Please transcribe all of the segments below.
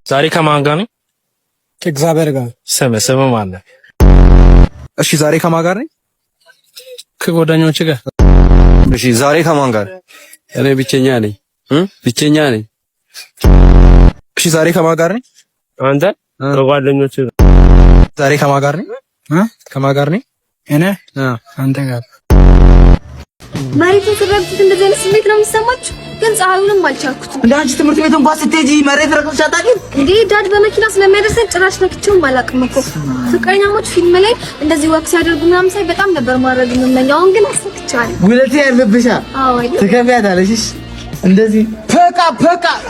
ዛሬ ከማን ጋር ነኝ? ከእግዚአብሔር ጋር። ስም ማን ነው? እሺ ዛሬ ከማን ጋር ነኝ? ከጓደኞቼ ጋር። እሺ ዛሬ ከማን ጋር? እኔ ብቸኛ ነኝ። ብቸኛ ነኝ። እሺ ዛሬ ከማን ጋር ነኝ? አንተ? ከጓደኞቼ ጋር። ዛሬ ከማን ጋር ነኝ? ከማን ጋር ነኝ? እኔ አንተ ጋር። መሬቱን ስረግጡት እንደዚህ አይነት ስሜት ነው የሚሰማችሁ? ግን ፀሐዩንም አልቻልኩትም። እንደ አንቺ ትምህርት ቤት እንኳን ስትሄጂ መሬት ረግጠሽ አታውቂም እንዴ? ዳድ በመኪና ስለሚያደርሰን ጭራሽ ነክቼውም አላውቅም እኮ። ፍቅረኛሞች ፊልም ላይ እንደዚህ ወክ ሲያደርጉ ምናምን ሳይ በጣም ነበር ማድረግ የምመኘው። አሁን ግን አሳክቻለሁ። ውለቴ ያለብሻ። አዎ አይደል? ትከፍያታለሽ። እሺ እንደዚህ ፈቃ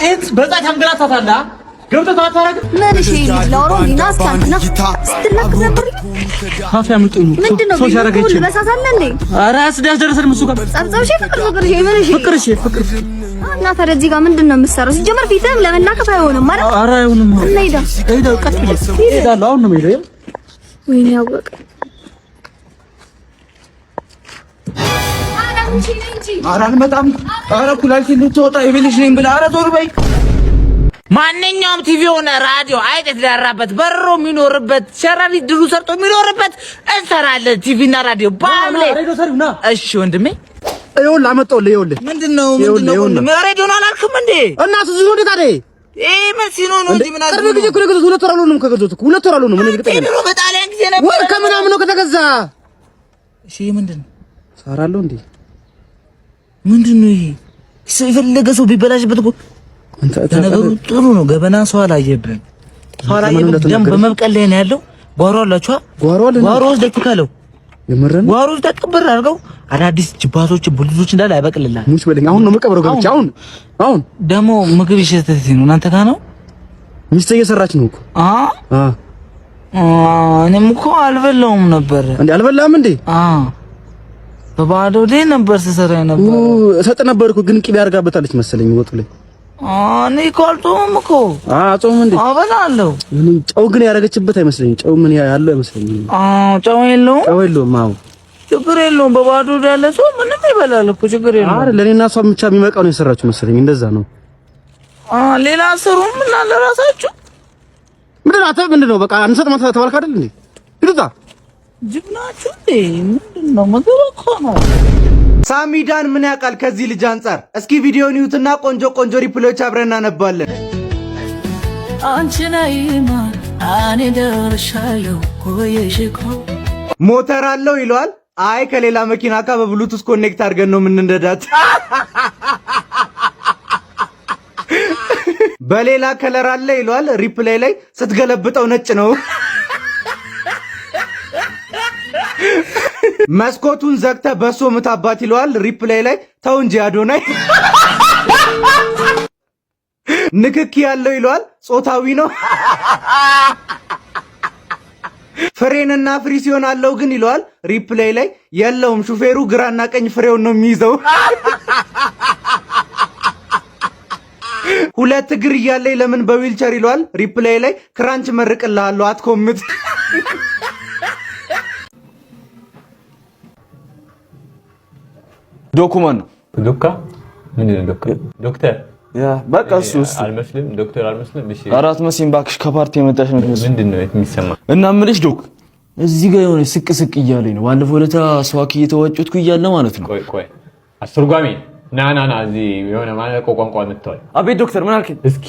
እት በጣም ታንገላታታላ ገብተህ ታታረግ ምን እሺ ላውሮ ዲና ስካንትና ስትነክ ነበር። ካፌ አምጡኝ። ምንድነው ሶ ያረጋች በሳሳለ እንዴ? ኧረ አስደረሰን ሙሱ ጋር ጸብጸብሽ ፍቅር እሺ ፍቅር እና ታዲያ እዚህ ጋር ምንድነው የምትሰራው? ሲጀመር ፊትህም ለመላከፍ አይሆንም ማለት። ኧረ አይሆንም። ሄዳ ቀጥ ብለህ ሄዳለሁ። አሁን ነው የምሄደው። ወይኔ ያወቀ ኧረ አልመጣም። ኧረ ኩላሊት ልትወጣ ይብልሽ ነኝ ብለህ ኧረ ዞር በይ። ማንኛውም ቲቪ ሆነ ራዲዮ አይጥ የተዳራበት በሮ የሚኖርበት ሸራሪት ድሩ ሰርቶ የሚኖርበት እንሰራለን። ቲቪና ራዲዮ ባምሌ። እሺ ወንድሜ ይኸውልህ አመጣሁልህ። ይኸውልህ ምንድነው ወንድሜ? ሬዲዮ ነው አላልክም እንዴ? እና እሱ ነው ታዲያ ምን ሲኖር ነው እንጂ ምን አለ? ቅርብ ጊዜ እኮ ነው ሁለት ወር አልሆነም ከገዛሁት እኮ ሁለት ወር አልሆነም። ምን እርግጠኛ ነኝ በጣሊያን ጊዜ ነበር ወር ከምናምን ነው ከተገዛ። እሺ ምንድነው ሰራለሁ እንዴ? ምንድነው ይሄ? የፈለገ ሰው ቢበላሽበት እኮ ነገሩ ጥሩ ነው። ገበና ሰው አላየብህም። ሰው አላየብህም። ደም በመብቀል ላይ ነው ያለው። ጓሮ አላችኋ? ጓሮ ውስጥ ደክካለው የምረን ጓሮ ውስጥ ተቀበር አድርገው አዳዲስ ጅባቶች ቡልዞች እንዳለ ያበቅልላል። ሙሽ በለኝ። አሁን ነው መቀበረው ገብቼ አሁን ደግሞ ምግብ ይሸተት ነው እናንተ ጋር ነው። ሚስት እየሰራች ነው እኮ። እኔም እኮ አልበላውም ነበር። እንዴ አልበላም እንዴ? በባዶ ላይ ነበር ስሰራ ነበር። እሰጥ ነበር እኮ ግን ቅቤ አድርጋበታለች መሰለኝ ወጡ ላይ። እኔ እኮ አልጾምም እኮ። ጾም እንዴ? አበላለሁ። ጨው ግን ያደረገችበት አይመስለኝም። ጨው ምን ያለው አይመስለኝም። ጨው የለውም። አዎ ችግር የለውም። በባዶ ያለ ሰው ምንም ይበላል እኮ ችግር የለውም። አረ ለኔና እሷ ብቻ የሚመቃው ነው የሰራችው መሰለኝ። እንደዛ ነው። ሌላ ስሩም እና ለራሳችሁ ምንድነው በቃ አንሰጥ ማለት ተባልክ አይደል እንዴ? ይሉታ ጅብናችሁ እንዴ ምንድነው? መገባ እኮ ነው። ሳሚዳን ምን ያውቃል ከዚህ ልጅ አንፃር? እስኪ ቪዲዮን ይዩትና ቆንጆ ሪፕሎች አብረን እናነባለን። አንቺ ነይማ አኔ ደርሻለሁ ቆየሽኮ ሞተር አለው ይለዋል። አይ ከሌላ መኪና ጋር በብሉቱዝ ኮኔክት አድርገን ነው የምንነዳት። በሌላ ከለር አለ ይለዋል። ሪፕላይ ላይ ስትገለብጠው ነጭ ነው። መስኮቱን ዘግተ በሶ ምታባት ይለዋል። ሪፕላይ ላይ ተው እንጂ አዶናይ። ንክኪ ያለው ይለዋል። ጾታዊ ነው። ፍሬንና ፍሪ ሲሆን አለው ግን ይለዋል። ሪፕላይ ላይ የለውም ሹፌሩ ግራና ቀኝ ፍሬውን ነው የሚይዘው። ሁለት እግር እያለኝ ለምን በዊልቸር ይለዋል። ሪፕላይ ላይ ክራንች መርቅልሃለሁ አትኮምት። ዶኩመንት ነው ዶካ ምንድነው? ዶክተር ያ በቃ እሱ አልመስልም። ዶክተር አልመስልም። እሺ አራት መሲም ባክሽ ከፓርቲ የመጣሽ ነው ትመስል። ምንድነው የሚሰማ? እና ምንሽ ዶክ እዚህ ጋር የሆነ ስቅ እያለኝ ነው። ባለፈው ለታ ስዋኪ እየተዋጨትኩ እያለ ማለት ነው። ቆይ አስተርጓሚ ና እዚህ የሆነ ማለት ቋንቋ መጥቷል። አቤት ዶክተር ምን አልከኝ? እስኪ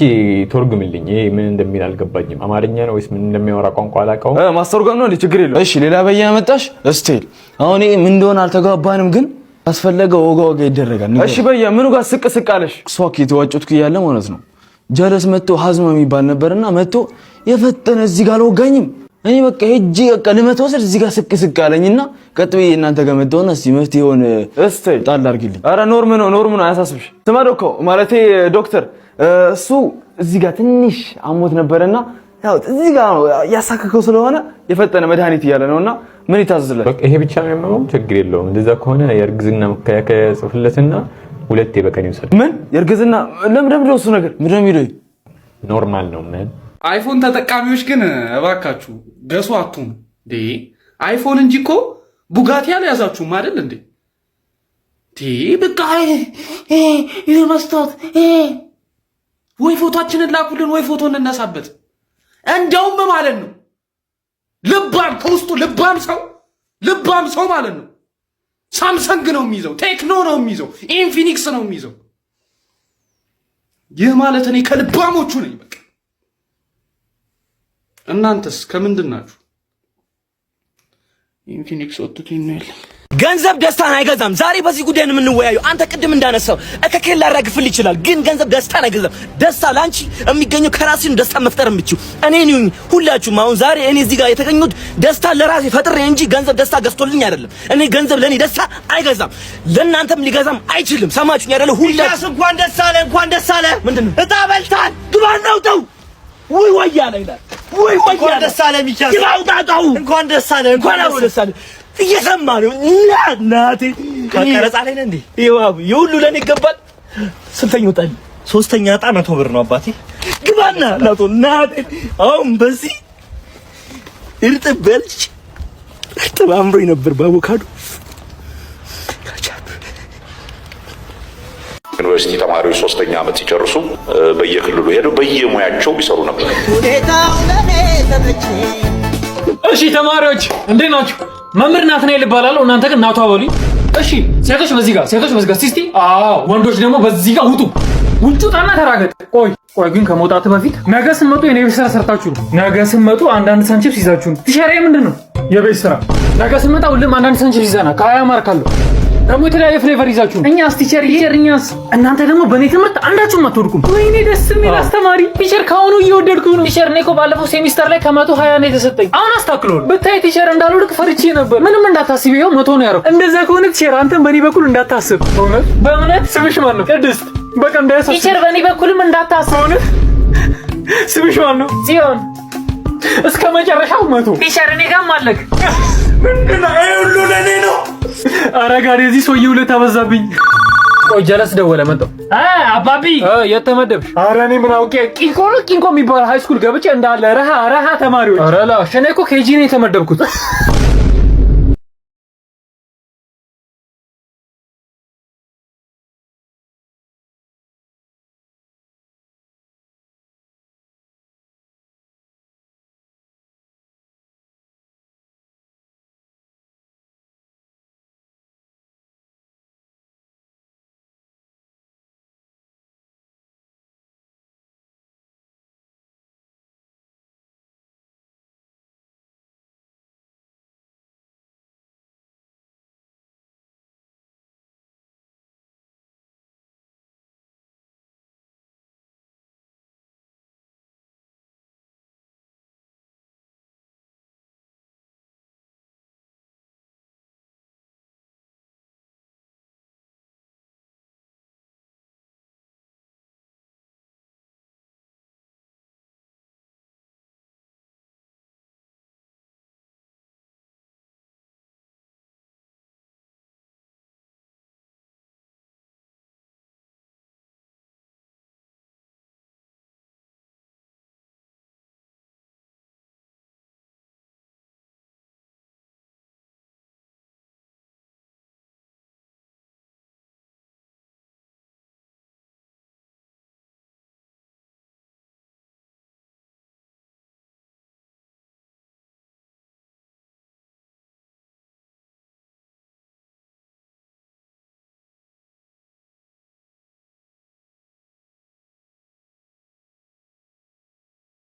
ተርጉምልኝ። ይሄ ምን እንደሚል አልገባኝም። አማርኛ ነው ወይስ ምን እንደሚያወራ ቋንቋ አላውቀውም። ማስተርጓም ነው እንዴ? ችግር የለውም። እሺ ሌላ በያመጣሽ እስቴል አሁን ይሄ ምን እንደሆነ አልተጋባንም ግን አስፈለገ ወጋ ይደረጋል። እሺ በያ ምኑ ጋር ስቅ አለሽ? ስዋኪ የተዋጨትኩ እያለ ማለት ነው። ጀለስ መጥቶ ሀዝማ የሚባል ነበርና መጥቶ የፈጠነ እዚህ ጋር አልወጋኝም። እኔ በቃ ሄጄ በቃ ልመት ወሰድ እዚህ ጋር ስቅ አለኝና ቀጥ ብዬ እናንተ ጋር መጣሁና እስቲ መፍትሄውን እስቲ ጣል አድርግልኝ። ኧረ ኖርም ነው አያሳስብሽ። ስማ ዶኮ ማለቴ ዶክተር እሱ እዚህ ጋር ትንሽ አሞት ነበርና ያው እዚህ ጋር ያሳከከው ስለሆነ የፈጠነ መድኃኒት እያለ ነውና ምን ይታዘዝለት? በቃ ይሄ ብቻ ነው የሚያመው። ችግር የለውም። እንደዛ ከሆነ የእርግዝና መከላከያ ጽፍለትና 2 በቀን ይውሰድ። ምን የእርግዝና ለምንድነው እሱ ነገር ምንድነው የሚለው? ኖርማል ነው። ምን አይፎን ተጠቃሚዎች ግን እባካችሁ ገሱ አቱም ዴ አይፎን እንጂ እኮ ቡጋቲ ያልያዛችሁም አይደል እንዴ? ዴ በቃ ይሄ መስታወት ወይ ፎቶአችንን ላኩልን ወይ ፎቶ እንነሳበት። እንደውም ማለት ነው ልባም ከውስጡ ልባም ሰው ማለት ነው ሳምሰንግ ነው የሚይዘው፣ ቴክኖ ነው የሚይዘው፣ ኢንፊኒክስ ነው የሚይዘው። ይህ ማለት እኔ ከልባሞቹ ነኝ። በቃ እናንተስ ከምንድን ናችሁ? ኢንፊኒክስ ወጥቶኝ ነው ያለ። ገንዘብ ደስታን አይገዛም። ዛሬ በዚህ ጉዳይ ነው የምንወያየው። አንተ ቅድም እንዳነሳው እከኬል ላራግፍል ይችላል፣ ግን ገንዘብ ደስታን አይገዛም። ደስታ ላንቺ የሚገኘው ከራስህ ደስታ መፍጠር የምትችው እኔ ነኝ። ሁላችሁም አሁን ዛሬ እኔ እዚህ ጋር የተገኙት ደስታ ለራሴ ፈጥሬ እንጂ ገንዘብ ደስታ ገዝቶልኝ አይደለም። እኔ ገንዘብ ለኔ ደስታ አይገዛም፣ ለእናንተም ሊገዛም አይችልም። ሰማችሁኝ አይደለ? ሁላችሁ እንኳን ደስ አለ። ምንድነው እጣ በልታል? ግባን ነው ተው። ወይ ወያለ ይላል። ወይ እንኳን ደስ አለ ሚካኤል። ግባው ታጣው። እንኳን ደስ አለ። እየሰማ ነው እናቴ። ከቀረጻ ላይ ነህ እንዴ? ይኸው የሁሉ ለኔ ይገባል። ስንተኛ ወጣኝ? ሶስተኛ ዕጣ 100 ብር ነው አባቴ። ግባና እናቴ አሁን በዚህ እርጥብ በልች እርጥብ አምሮኝ ነበር በአቮካዶ። ዩኒቨርሲቲ ተማሪዎች 3ኛ ዓመት ሲጨርሱ በየክልሉ ሄደው በየሙያቸው ቢሰሩ ነበር። እሺ ተማሪዎች እንዴት ናችሁ? መምህር ናትናኤል እባላለሁ። እናንተ ግን እናቷ በሉኝ። እሺ ሴቶች በዚህ ጋር እስቲ። አዎ ወንዶች ደግሞ በዚህ ጋር ውጡ። ውጡና ተራገጥ። ቆይ ግን ከመውጣት በፊት ነገ ስንመጡ የኔ ቤት ስራ ሰርታችሁ ነው። ነገ ስንመጡ አንዳንድ ሳንቺፕስ ይዛችሁ ነው። ቲሸሬ ምንድነው? የቤት ስራ። ነገ ስንመጣ ሁሉም አንዳንድ ሳንቺፕስ ይዘና ከ20 ማርክ አለው። ደግሞ የተለያየ ፍሌቨር ይዛችሁ። እኛስ ቲቸር እኛስ። እናንተ ደግሞ በኔ ትምህርት አንዳችሁም አትወድቁም። ወይኔ ደስ የሚል አስተማሪ ቲቸር። ካሁኑ እየወደድኩ ነው ቲቸር። እኔ እኮ ባለፈው ሴሚስተር ላይ ከ120 ነው የተሰጠኝ። አሁን አስተካክሎ ብታይ ቲቸር እንዳልወድቅ ፈርቼ ነበር። ምንም እንዳታስብ፣ ይኸው 100 ነው ያደረኩት። እንደዛ ከሆነ ቲቸር አንተም በኔ በኩል እንዳታስብ። በእውነት ስምሽ ማን ነው? ቅድስት። በቃ እንዳያሳስብ ቲቸር። በኔ በኩልም እንዳታስብ። ስምሽ ማን ነው? ጽዮን። እስከ መጨረሻው 100 ቲቸር። እኔ ጋርም አለክ። ምንድነው ይሄ ሁሉ ለኔ ነው? ኧረ ጋር የዚህ ሰውዬ ውለታ በዛብኝ። ቆይ ጀለስ ደወለ መጣው። አባቢ የት ተመደብሽ? ኧረ እኔ ምን አውቄ። ቂንቆ የሚባል ሃይስኩል ገብቼ እንዳለ ረሃ ተማሪዎች። ኧረ ላሽ እኔ እኮ ኬጂ ነው የተመደብኩት።